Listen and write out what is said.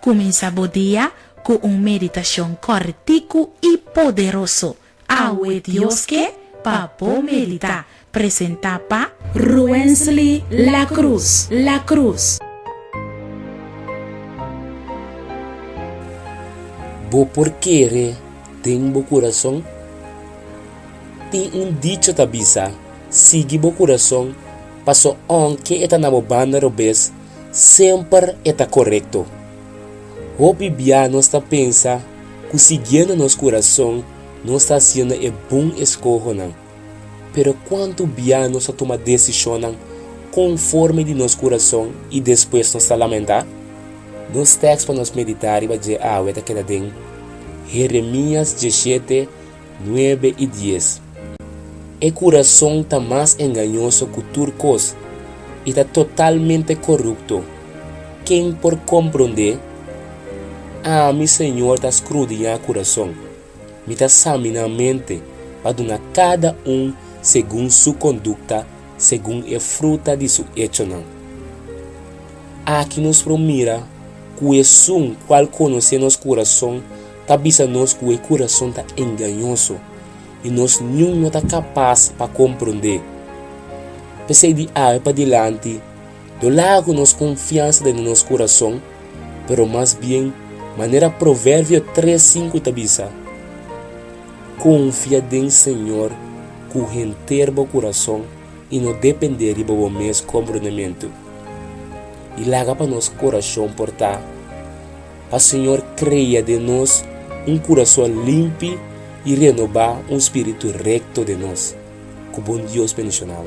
Comienza o dia com uma meditação cortico e poderoso. Awe Dios que papo medita. Presenta pa Ruensley La Cruz. La Cruz. Bo porquê tem bo coração? Tem dicho tabisa, sigue bo coração, passo on que eta na banda robes, sempre eta correto. Hopi bia nós está pensa, que seguindo nosso coração, nós está sendo bom escolha não. Pero quanto bia nós toma decisão não, conforme de nosso coração e depois nós está lamentar? Nos textos para nós meditar e vai dizer eta que tem Jeremias 17, 9 e 10. O coração está mais enganoso que turcos e está totalmente corrupto. Quem por compreender? Mi Senhor está escrutando o coração. Me está examinando a mente para dar cada segundo sua conduta, segundo a fruta de seu hecho. Aqui nos promira que o som qual conhece nosso coração está avisando que o coração está enganoso. E nós não está capaz para compreender. Pensei de para diante, do lado nós confiança de nosso coração, pero mais bem, maneira provérbio 3:5 tabisa. Confia em Senhor, com inteiro coração, e não depender de bom mesmo compreendimento. E larga para nosso coração portar, para o Senhor creia de nós coração limpo e renovar espírito recto de nós. Que bom Deus bendicionado.